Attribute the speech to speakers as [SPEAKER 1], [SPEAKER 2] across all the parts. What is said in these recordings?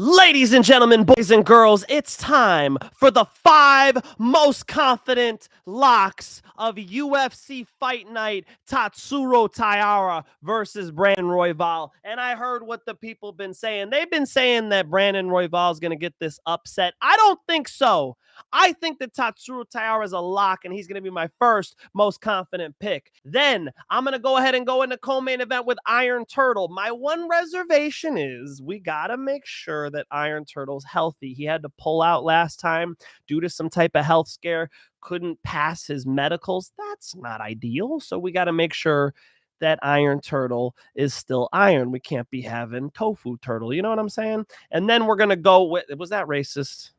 [SPEAKER 1] Ladies and gentlemen, boys and girls, it's time for the 5 most confident locks of UFC Fight Night Tatsuro Taira versus Brandon Royval. And I heard what the people been saying. They've been saying that Brandon Royval is going to get this upset. I don't think so. I think that Tatsuro Taira is a lock, and he's going to be my first most confident pick. Then I'm going to go ahead and go into co-main event with Iron Turtle. My one reservation is we got to make sure that Iron Turtle's healthy. He had to pull out last time due to some type of health scare, couldn't pass his medicals. That's not ideal. So we got to make sure that Iron Turtle is still iron. We can't be having Tofu Turtle. You know what I'm saying? And then we're going to go with, was that racist?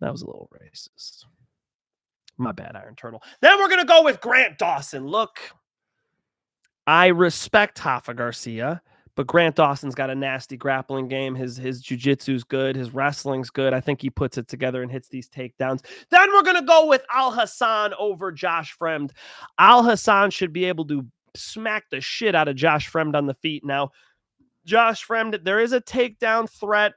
[SPEAKER 1] That was a little racist. My bad, Iron Turtle. Then we're going to go with Grant Dawson. Look, I respect Tafa Garcia, but Grant Dawson's got a nasty grappling game. His jiu-jitsu's good. His wrestling's good. I think he puts it together and hits these takedowns. Then we're going to go with Alhassan over Josh Fremd. Alhassan should be able to smack the shit out of Josh Fremd on the feet. Now, Josh Fremd, there is a takedown threat.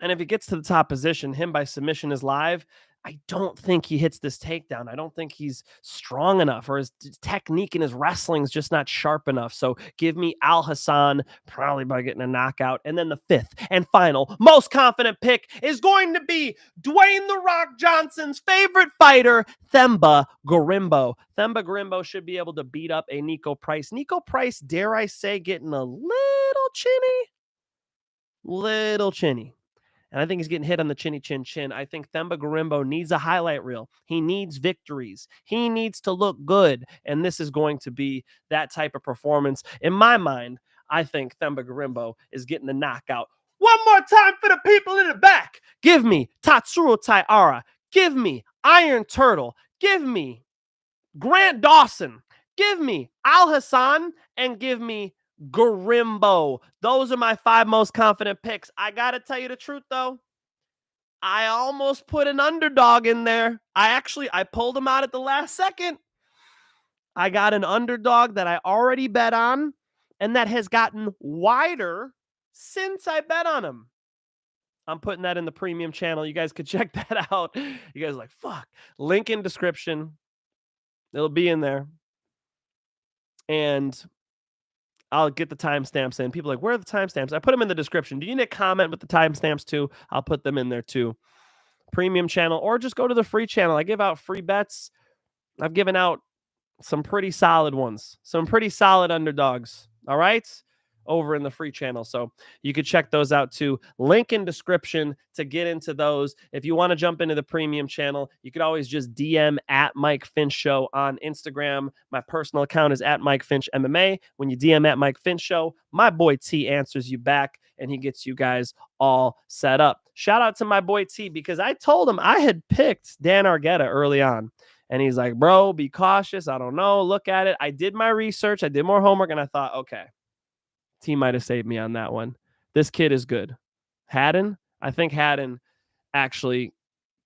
[SPEAKER 1] And if he gets to the top position, him by submission is live. I don't think he hits this takedown. I don't think he's strong enough, or his technique and his wrestling is just not sharp enough. So give me Alhassan, probably by getting a knockout. And then the fifth and final most confident pick is going to be Dwayne "The Rock" Johnson's favorite fighter, Themba Gorimbo. Themba Gorimbo should be able to beat up a Niko Price. Niko Price, dare I say, getting a little chinny. And I think he's getting hit on the chinny chin chin. I think Themba Gorimbo needs a highlight reel. He needs victories. He needs to look good. And this is going to be that type of performance. In my mind, I think Themba Gorimbo is getting the knockout. One more time for the people in the back. Give me Tatsuro Taira. Give me Iron Turtle. Give me Grant Dawson. Give me Alhassan. And give me Gorimbo. Those are my 5 most confident picks. I gotta tell you the truth though, I almost put an underdog in there. I pulled him out at the last second. I got an underdog that I already bet on, and that has gotten wider since I bet on him. I'm putting that in the premium channel. You guys could check that out. You guys are like, fuck. Link in description. It'll be in there. And I'll get the timestamps in. People are like, where are the timestamps? I put them in the description. Do you need a comment with the timestamps too? I'll put them in there too. Premium channel, or just go to the free channel. I give out free bets. I've given out some pretty solid ones, some pretty solid underdogs. All right, over in the free channel. So you could check those out too. Link in description to get into those. If you want to jump into the premium channel, you could always just DM at Mike Finch Show on Instagram. My personal account is at Mike Finch MMA. When you DM at Mike Finch Show, my boy T answers you back and he gets you guys all set up. Shout out to my boy T, because I told him I had picked Dan Argueta early on. And he's like, bro, be cautious. I don't know. Look at it. I did my research. I did more homework, and I thought, okay, T might have saved me on that one. This kid is good. Haddon, I think Haddon actually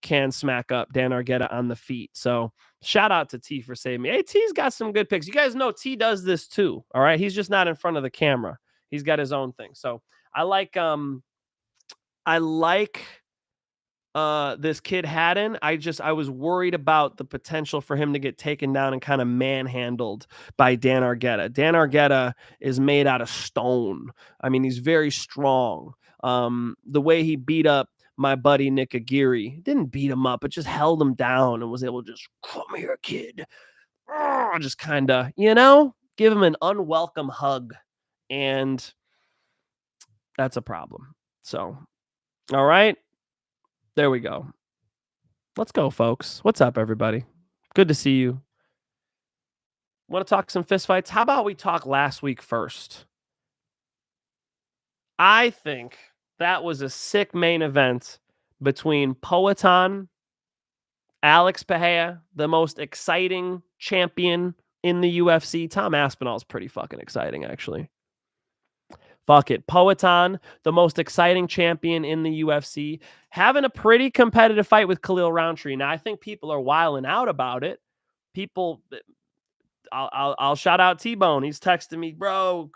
[SPEAKER 1] can smack up Dan Argueta on the feet. So shout out to T for saving me. Hey, T's got some good picks. You guys know T does this too. All right. He's just not in front of the camera. He's got his own thing. So I like this kid Haddon. I was worried about the potential for him to get taken down and kind of manhandled by Dan Argueta. Dan Argueta is made out of stone. I mean, he's very strong. The way he beat up my buddy Nick Aguirre, didn't beat him up, but just held him down and was able to just, come here, kid. Just kind of, give him an unwelcome hug. And that's a problem. So, all right. There we go. Let's go, folks. What's up, everybody? Good to see you. Want to talk some fist fights? How about we talk last week first? I think that was a sick main event between Poatan, Alex Pereia, the most exciting champion in the UFC. Tom Aspinall's pretty fucking exciting, actually. Fuck it. Poatan, the most exciting champion in the UFC, having a pretty competitive fight with Khalil Roundtree. Now, I think people are wilding out about it. I'll shout out T-Bone. He's texting me, bro,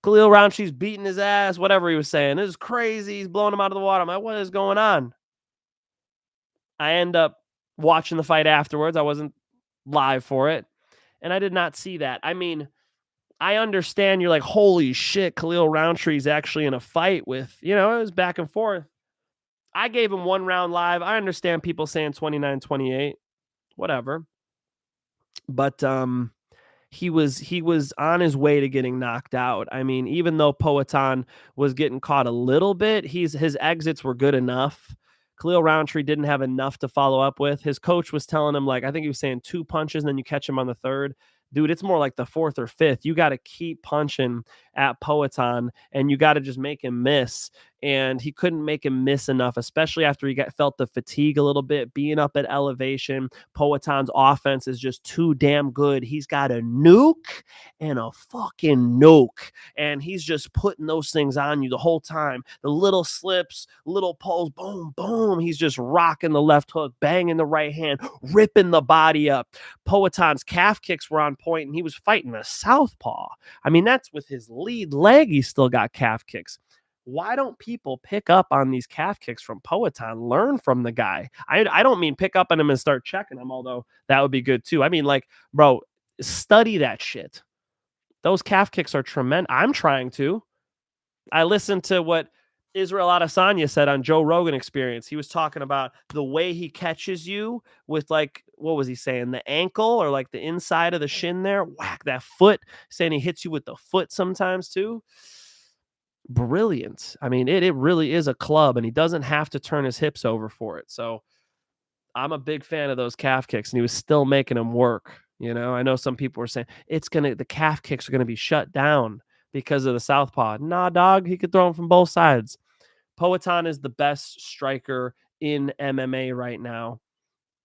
[SPEAKER 1] Khalil Rountree's beating his ass, whatever he was saying. This is crazy. He's blowing him out of the water. I'm like, what is going on? I end up watching the fight afterwards. I wasn't live for it, and I did not see that. I mean, I understand you're like, holy shit, Khalil Rountree's actually in a fight with, it was back and forth. I gave him 1 round live. I understand people saying 29-28, whatever. But he was on his way to getting knocked out. I mean, even though Poatan was getting caught a little bit, his exits were good enough. Khalil Roundtree didn't have enough to follow up with. His coach was telling him, like, I think he was saying 2 punches and then you catch him on the 3rd. Dude, it's more like the 4th or 5th. You got to keep punching at Poatan and you got to just make him miss. And he couldn't make him miss enough, especially after he felt the fatigue a little bit, being up at elevation. Poatan's offense is just too damn good. He's got a nuke and a fucking nuke. And he's just putting those things on you the whole time. The little slips, little pulls, boom, boom. He's just rocking the left hook, banging the right hand, ripping the body up. Poatan's calf kicks were on point, and he was fighting a southpaw. I mean, that's with his lead leg. He still got calf kicks. Why don't people pick up on these calf kicks from Poatan? Learn from the guy. I don't mean pick up on him and start checking him, although that would be good too. I mean, like, bro, study that shit. Those calf kicks are tremendous. I'm trying to. I listened to what Israel Adesanya said on Joe Rogan Experience. He was talking about the way he catches you with, like, what was he saying? The ankle or like the inside of the shin there. Whack that foot. Saying he hits you with the foot sometimes too. Brilliant. I mean, it really is a club, and he doesn't have to turn his hips over for it. So I'm a big fan of those calf kicks, and he was still making them work. I know some people were saying the calf kicks are gonna be shut down because of the southpaw. Nah, dog, he could throw them from both sides. Poatan is the best striker in MMA right now,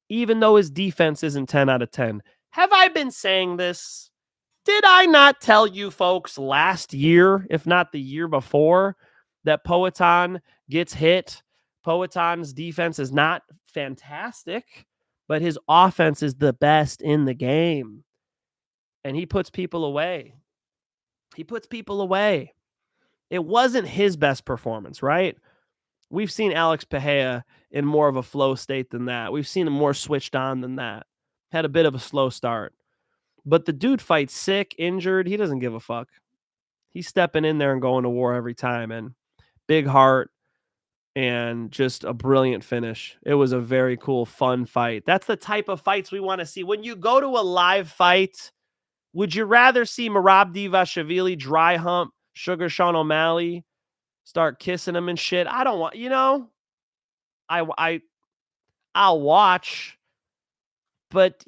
[SPEAKER 1] even though his defense isn't 10 out of 10. Have I been saying this? Did I not tell you folks last year, if not the year before, that Poatan gets hit? Poatan's defense is not fantastic, but his offense is the best in the game. And he puts people away. It wasn't his best performance, right? We've seen Alex Pereia in more of a flow state than that. We've seen him more switched on than that. Had a bit of a slow start. But the dude fights sick, injured. He doesn't give a fuck. He's stepping in there and going to war every time. And big heart and just a brilliant finish. It was a very cool, fun fight. That's the type of fights we want to see. When you go to a live fight, would you rather see Merab Dvalishvili dry hump Sugar Sean O'Malley, start kissing him and shit? I don't want, I'll watch, but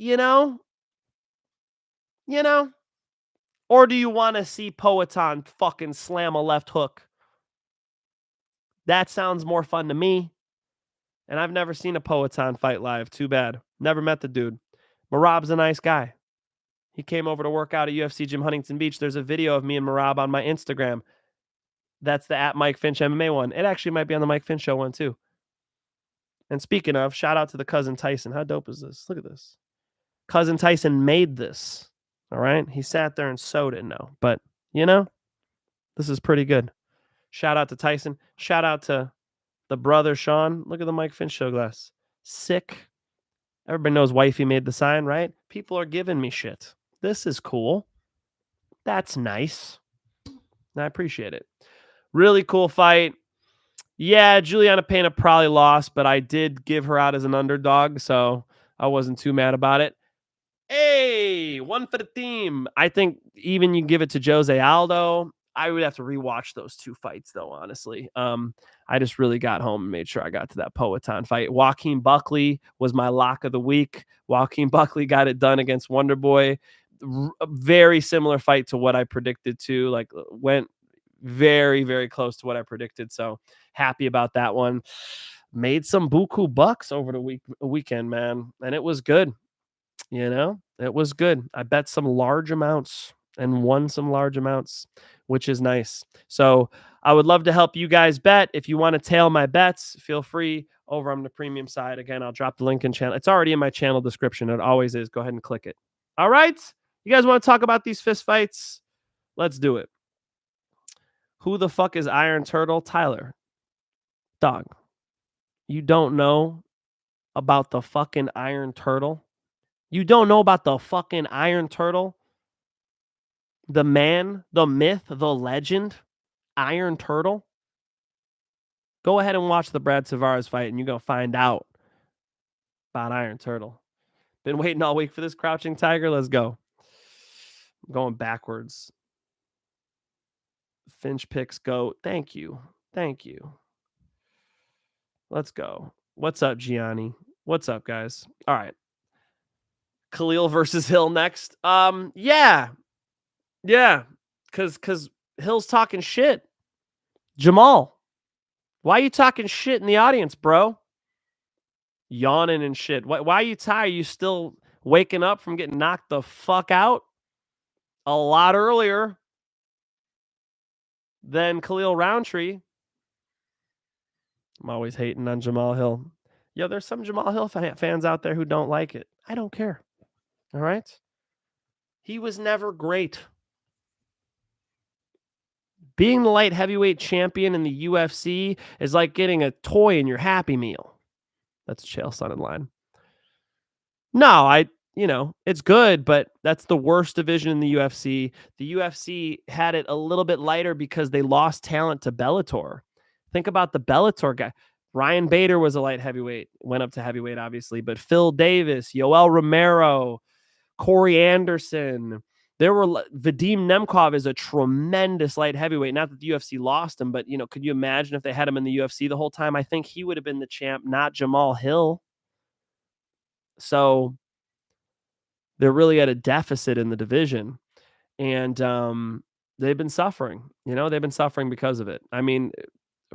[SPEAKER 1] or do you want to see Poatan fucking slam a left hook? That sounds more fun to me. And I've never seen a Poatan fight live. Too bad. Never met the dude. Merab's a nice guy. He came over to work out at UFC Gym Huntington Beach. There's a video of me and Merab on my Instagram. That's the @MikeFinch MMA one. It actually might be on the Mike Finch Show one too. And speaking of, shout out to the Cousin Tyson. How dope is this? Look at this. Cousin Tyson made this. All right. He sat there and sewed it. No, but this is pretty good. Shout out to Tyson. Shout out to the brother, Sean. Look at the Mike Finch Show glass. Sick. Everybody knows wifey made the sign, right? People are giving me shit. This is cool. That's nice. I appreciate it. Really cool fight. Yeah, Juliana Pena probably lost, but I did give her out as an underdog, so I wasn't too mad about it. Hey, one for the team. I think even you give it to Jose Aldo. I would have to rewatch those 2 fights, though, honestly. I just really got home and made sure I got to that Poatan fight. Joaquin Buckley was my lock of the week. Joaquin Buckley got it done against Wonder Boy. A very similar fight to what I predicted, too. Like, went very, very close to what I predicted. So happy about that one. Made some buku bucks over the weekend, man. And it was good. It was good. I bet some large amounts and won some large amounts, which is nice. So I would love to help you guys bet. If you want to tail my bets, feel free over on the premium side. Again, I'll drop the link in channel. It's already in my channel description. It always is. Go ahead and click it. All right. You guys want to talk about these fist fights? Let's do it. Who the fuck is Iron Turtle? Tyler. Dog. You don't know about the fucking Iron Turtle? You don't know about the fucking Iron Turtle? The man, the myth, the legend, Iron Turtle? Go ahead and watch the Brad Tavares fight and you're going to find out about Iron Turtle. Been waiting all week for this Crouching Tiger. Let's go. I'm going backwards. Finch picks GOAT. Thank you. Thank you. Let's go. What's up, Gianni? What's up, guys? All right. Khalil versus Hill next. Yeah. Cause Hill's talking shit. Jamal, why are you talking shit in the audience, bro? Yawning and shit. Why are you tired? You still waking up from getting knocked the fuck out a lot earlier than Khalil Roundtree? I'm always hating on Jamal Hill. Yo, there's some Jamal Hill fans out there who don't like it. I don't care. All right? He was never great. Being the light heavyweight champion in the UFC is like getting a toy in your Happy Meal. That's Chael Sonnen line. No, it's good, but that's the worst division in the UFC. The UFC had it a little bit lighter because they lost talent to Bellator. Think about the Bellator guy. Ryan Bader was a light heavyweight, went up to heavyweight, obviously, but Phil Davis, Yoel Romero, Corey Anderson. Vadim Nemkov is a tremendous light heavyweight. Not that the UFC lost him, but could you imagine if they had him in the UFC the whole time? I think he would have been the champ, not Jamal Hill. So they're really at a deficit in the division, and they've been suffering. They've been suffering because of it. I mean,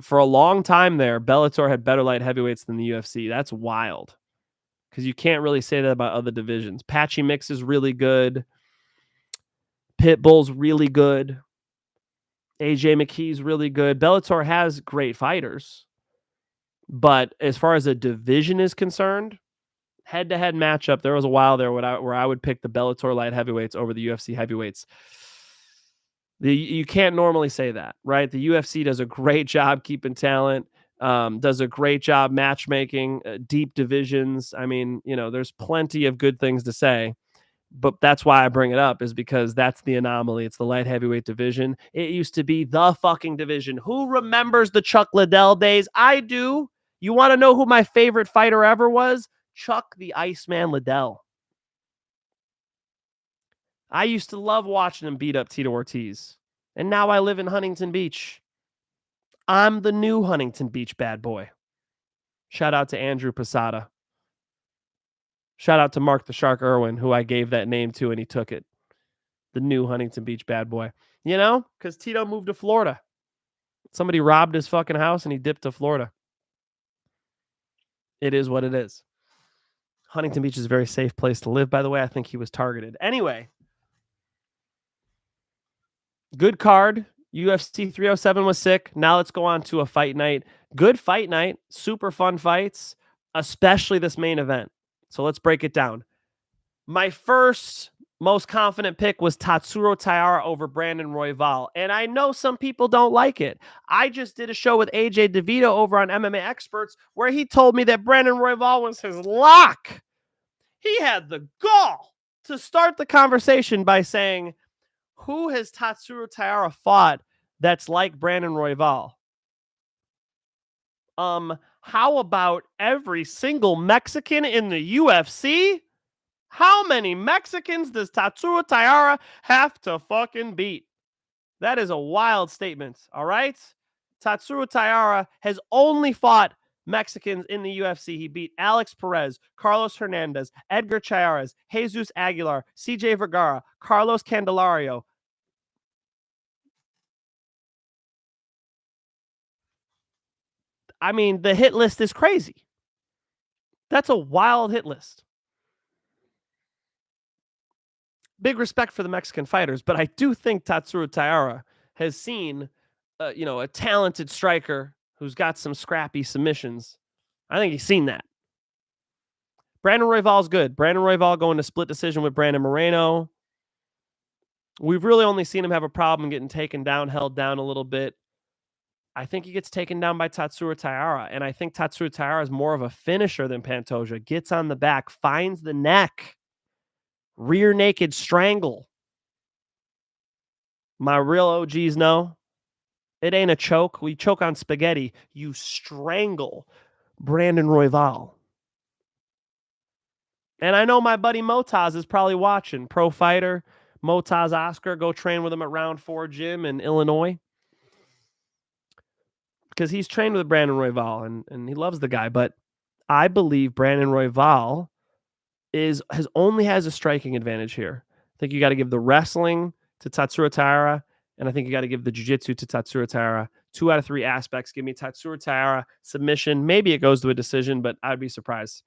[SPEAKER 1] for a long time there, Bellator had better light heavyweights than the UFC. That's wild, because you can't really say that about other divisions. Patchy Mix is really good. Pitbull's really good. AJ McKee's really good. Bellator has great fighters, but as far as a division is concerned, head-to-head matchup, there was a while there where I would pick the Bellator light heavyweights over the UFC heavyweights. You can't normally say that, right? The UFC does a great job keeping talent, does a great job matchmaking, deep divisions. I mean, there's plenty of good things to say, but that's why I bring it up, is because that's the anomaly. It's the light heavyweight division. It used to be the fucking division. Who remembers the Chuck Liddell days? I do. You want to know who my favorite fighter ever was? Chuck the Iceman Liddell. I used to love watching him beat up Tito Ortiz. And now I live in Huntington Beach. I'm the new Huntington Beach bad boy. Shout out to Andrew Posada. Shout out to Mark the Shark Irwin, who I gave that name to and he took it. The new Huntington Beach bad boy. Because Tito moved to Florida. Somebody robbed his fucking house and he dipped to Florida. It is what it is. Huntington Beach is a very safe place to live, by the way. I think he was targeted. Anyway. Good card. UFC 307 was sick. Now let's go on to a fight night. Good fight night. Super fun fights, especially this main event. So let's break it down. My first most confident pick was Tatsuro Taira over Brandon Royval. And I know some people don't like it. I just did a show with AJ DeVito over on MMA Experts where he told me that Brandon Royval was his lock. He had the gall to start the conversation by saying, who has Tatsuro Taira fought that's like Brandon Royval? How about every single Mexican in the UFC? How many Mexicans does Tatsuro Taira have to fucking beat? That is a wild statement, all right? Tatsuro Taira has only fought Mexicans in the UFC. He beat Alex Perez, Carlos Hernandez, Edgar Chairez, Jesus Aguilar, CJ Vergara, Carlos Candelario. I mean, the hit list is crazy. That's a wild hit list. Big respect for the Mexican fighters, but I do think Tatsuro Taira has seen, a talented striker who's got some scrappy submissions. I think he's seen that. Brandon Royval's good. Brandon Royval going to split decision with Brandon Morono. We've really only seen him have a problem getting taken down, held down a little bit. I think he gets taken down by Tatsuro Taira, and I think Tatsuro Taira is more of a finisher than Pantoja. Gets on the back, finds the neck, rear naked strangle. My real OGs know it ain't a choke. We choke on spaghetti. You strangle Brandon Royval. And I know my buddy Motaz is probably watching. Pro fighter, Motaz Oscar. Go train with him at Round 4 gym in Illinois. Because he's trained with Brandon Royval and he loves the guy. But I believe Brandon Royval only has a striking advantage here. I think you got to give the wrestling to Tatsuro Taira, and I think you got to give the jiu-jitsu to Tatsuro Taira. 2 out of 3 aspects. Give me Tatsuro Taira submission. Maybe it goes to a decision, but I'd be surprised.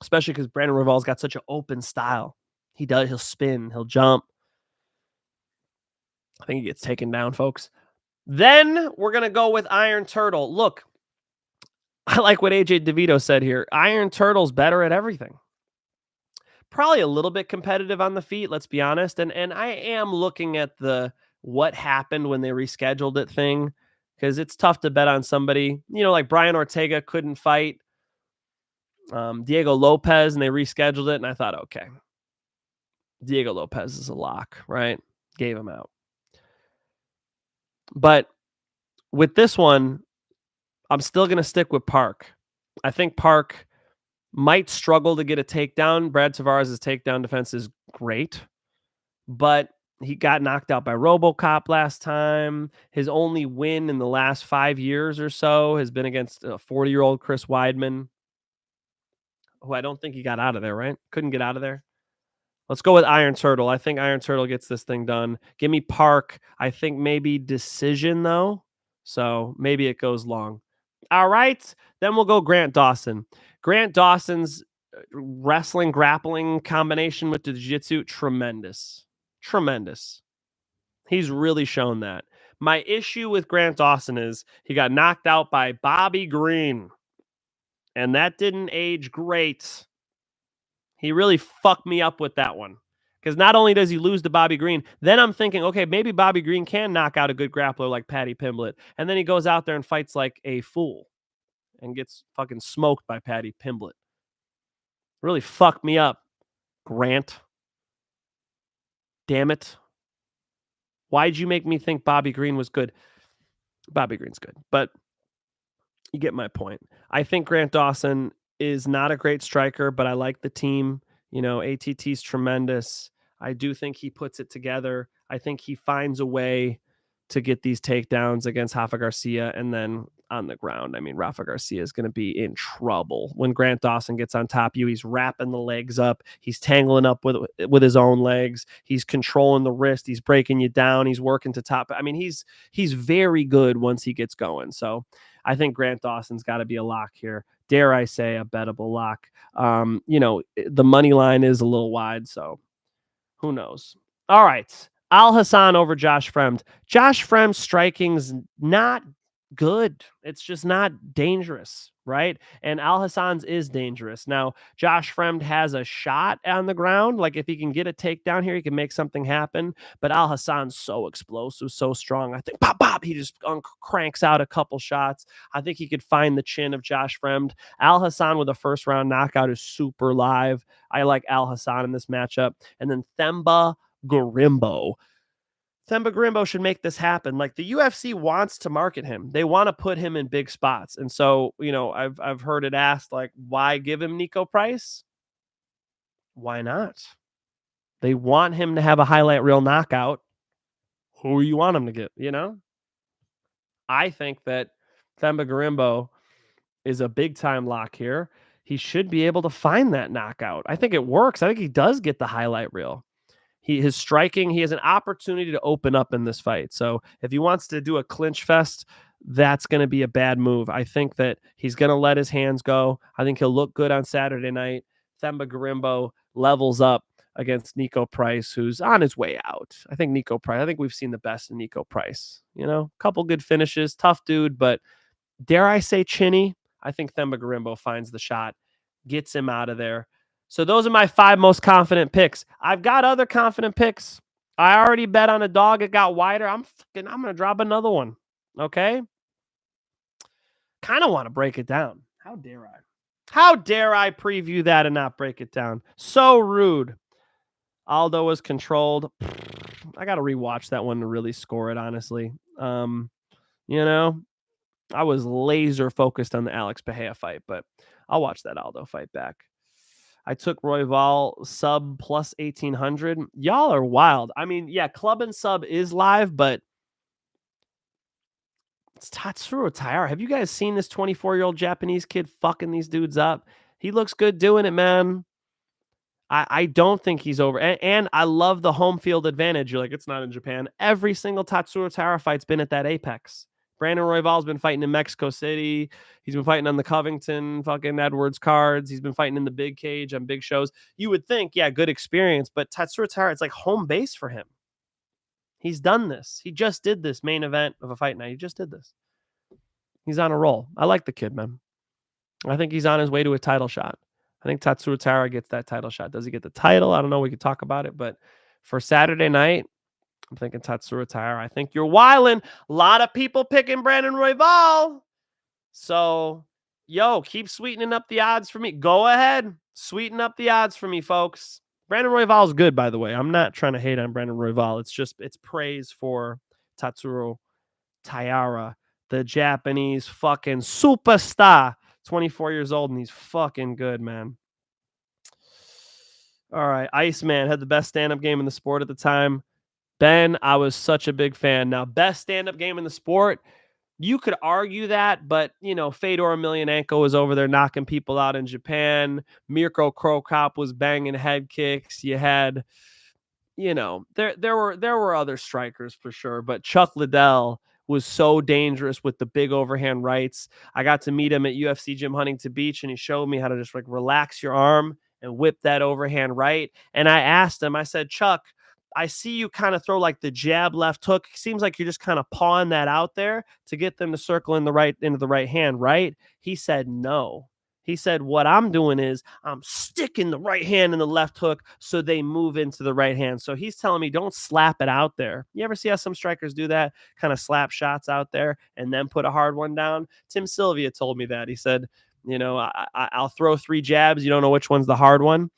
[SPEAKER 1] Especially because Brandon Royval's got such an open style. He'll spin, he'll jump. I think he gets taken down, folks. Then we're going to go with Iron Turtle. Look, I like what AJ DeVito said here. Iron Turtle's better at everything. Probably a little bit competitive on the feet, let's be honest. And I am looking at the what happened when they rescheduled it thing, because it's tough to bet on somebody, like Brian Ortega couldn't fight Diego Lopez, and they rescheduled it. And I thought, okay, Diego Lopez is a lock, right? Gave him out. But with this one, I'm still going to stick with Park. I think Park might struggle to get a takedown. Brad Tavares' takedown defense is great, but he got knocked out by RoboCop last time. His only win in the last 5 years or so has been against a 40-year-old Chris Weidman, who I don't think he got out of there, right? Couldn't get out of there. Let's go with Iron Turtle. I think Iron Turtle gets this thing done. Give me Park. I think maybe decision, though. So maybe it goes long. All right. Then we'll go Grant Dawson. Grant Dawson's wrestling grappling combination with the jiu-jitsu, tremendous. Tremendous. He's really shown that. My issue with Grant Dawson is he got knocked out by Bobby Green, and that didn't age great. He really fucked me up with that one. Because not only does he lose to Bobby Green, then I'm thinking, okay, maybe Bobby Green can knock out a good grappler like Paddy Pimblett. And then he goes out there and fights like a fool and gets fucking smoked by Paddy Pimblett. Really fucked me up, Grant. Damn it. Why'd you make me think Bobby Green was good? Bobby Green's good, but you get my point. I think Grant Dawson is not a great striker, but I like the team. ATT's tremendous. I do think he puts it together. I think he finds a way to get these takedowns against Rafa Garcia, and then on the ground, Rafa Garcia is going to be in trouble. When Grant Dawson gets on top of you, he's wrapping the legs up. He's tangling up with his own legs. He's controlling the wrist. He's breaking you down. He's working to top. He's very good once he gets going. So I think Grant Dawson's got to be a lock here. Dare I say a bettable lock. The money line is a little wide, so who knows? All right. Alhassan over Josh Fremd. Josh Fremd's striking's not good. It's just not dangerous, right? And Alhassan's is dangerous. Now, Josh Fremd has a shot on the ground. Like, if he can get a takedown here, he can make something happen. But Alhassan's so explosive, so strong. I think, pop, pop, he just cranks out a couple shots. I think he could find the chin of Josh Fremd. Alhassan with a first-round knockout is super live. I like Alhassan in this matchup. And then Themba Gorimbo. Themba Gorimbo should make this happen. Like, the UFC wants to market him. They want to put him in big spots. And so, I've heard it asked, like, why give him Niko Price? Why not? They want him to have a highlight reel knockout. Who you want him to get, I think that Themba Gorimbo is a big time lock here. He should be able to find that knockout. I think it works. I think he does get the highlight reel. His striking, he has an opportunity to open up in this fight. So if he wants to do a clinch fest, that's going to be a bad move. I think that he's going to let his hands go. I think he'll look good on Saturday night. Themba Gorimbo levels up against Niko Price, who's on his way out. I think we've seen the best in Niko Price. Couple good finishes, tough dude, but dare I say chinny? I think Themba Gorimbo finds the shot, gets him out of there. So those are my 5 most confident picks. I've got other confident picks. I already bet on a dog. It got wider. I'm going to drop another one. Okay. Kind of want to break it down. How dare I? How dare I preview that and not break it down? So rude. Aldo was controlled. I got to rewatch that one to really score it, honestly. You know, I was laser focused on the Alex Pereia fight, but I'll watch that Aldo fight back. I took Royval sub plus 1800. Y'all are wild. I mean, yeah, club and sub is live, but it's Tatsuro Taira. Have you guys seen this 24-year-old Japanese kid fucking these dudes up? He looks good doing it, man. I don't think he's over. And I love the home field advantage. You're like, it's not in Japan. Every single Tatsuro Taira fight's been at that apex. Brandon Royval's been fighting in Mexico City. He's been fighting on the Covington fucking Edwards cards. He's been fighting in the big cage on big shows. You would think, yeah, good experience, but Tatsuro Taira, it's like home base for him. He's done this. He just did this main event of a fight night. He just did this. He's on a roll. I like the kid, man. I think he's on his way to a title shot. I think Tatsuro Taira gets that title shot. Does he get the title? I don't know. We could talk about it. But for Saturday night, I'm thinking Tatsuro Taira. I think you're wilding. A lot of people picking Brandon Royval. So, yo, keep sweetening up the odds for me. Go ahead. Sweeten up the odds for me, folks. Brandon Royval is good, by the way. I'm not trying to hate on Brandon Royval. It's praise for Tatsuro Taira, the Japanese fucking superstar. 24 years old, and he's fucking good, man. All right. Iceman had the best stand-up game in the sport at the time. Ben, I was such a big fan. Now, best stand-up game in the sport, you could argue that, but, you know, Fedor Emelianenko was over there knocking people out in Japan. Mirko Krokop was banging head kicks. You had, you know, there were other strikers for sure, but Chuck Liddell was so dangerous with the big overhand rights. I got to meet him at UFC Gym Huntington Beach, and he showed me how to just like relax your arm and whip that overhand right. And I asked him, I said, Chuck, I see you kind of throw like the jab left hook. Seems like you're just kind of pawing that out there to get them to circle into the right hand, right? He said, no. He said, what I'm doing is I'm sticking the right hand in the left hook so they move into the right hand. So he's telling me don't slap it out there. You ever see how some strikers do that? Kind of slap shots out there and then put a hard one down? Tim Sylvia told me that. He said, you know, I'll throw 3 jabs. You don't know which one's the hard one.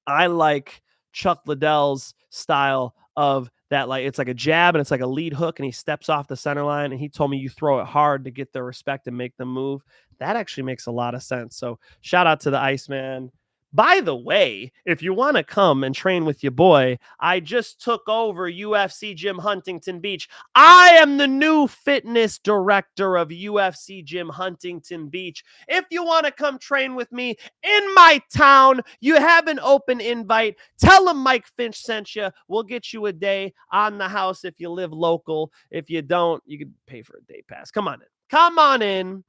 [SPEAKER 1] I like Chuck Liddell's style of that, like it's like a jab and it's like a lead hook and he steps off the center line, and he told me you throw it hard to get their respect and make them move. That actually makes a lot of sense. So shout out to the Iceman. By the way, if you want to come and train with your boy, I just took over UFC Gym Huntington Beach. I am the new fitness director of UFC Gym Huntington Beach. If you want to come train with me in my town, you have an open invite. Tell them Mike Finch sent you. We'll get you a day on the house if you live local. If you don't, you can pay for a day pass. Come on in. Come on in.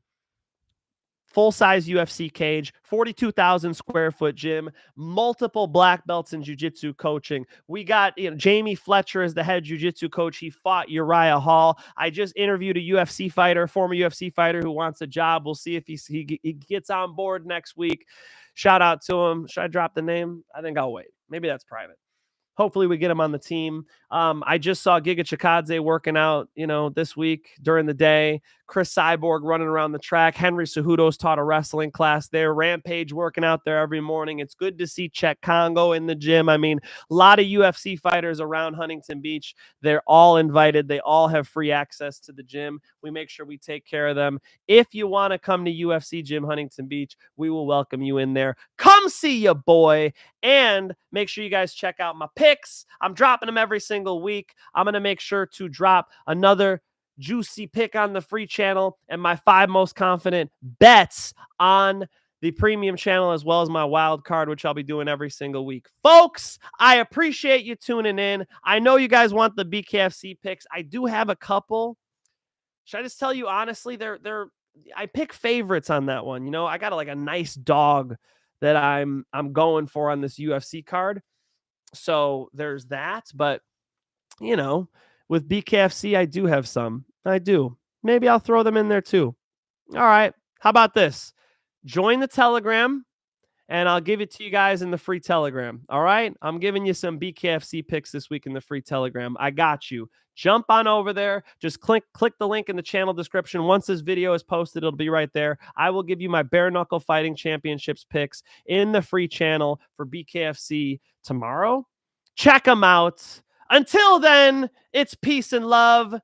[SPEAKER 1] Full-size UFC cage, 42,000 square foot gym, multiple black belts in jiu-jitsu coaching. We got Jamie Fletcher as the head jiu-jitsu coach. He fought Uriah Hall. I just interviewed a UFC fighter, former UFC fighter who wants a job. We'll see if he gets on board next week. Shout out to him. Should I drop the name? I think I'll wait. Maybe that's private. Hopefully we get him on the team. I just saw Giga Chikadze working out, this week during the day. Chris Cyborg running around the track. Henry Cejudo's taught a wrestling class there. Rampage working out there every morning. It's good to see Czech Congo in the gym. I mean, a lot of UFC fighters around Huntington Beach. They're all invited. They all have free access to the gym. We make sure we take care of them. If you want to come to UFC Gym Huntington Beach, we will welcome you in there. Come see your boy. And make sure you guys check out my picks. I'm dropping them every single week. I'm going to make sure to drop another juicy pick on the free channel and my 5 most confident bets on the premium channel, as well as my wild card, which I'll be doing every single week. Folks, I appreciate you tuning in. I know you guys want the BKFC picks. I do have a couple. Should I just tell you honestly, I pick favorites on that one. I got a nice dog that I'm going for on this UFC card. So there's that. But, with BKFC, I do have some. I do. Maybe I'll throw them in there too. All right. How about this? Join the Telegram and I'll give it to you guys in the free Telegram. All right? I'm giving you some BKFC picks this week in the free Telegram. I got you. Jump on over there. Just click the link in the channel description. Once this video is posted, it'll be right there. I will give you my bare knuckle fighting championships picks in the free channel for BKFC tomorrow. Check them out. Until then, it's peace and love.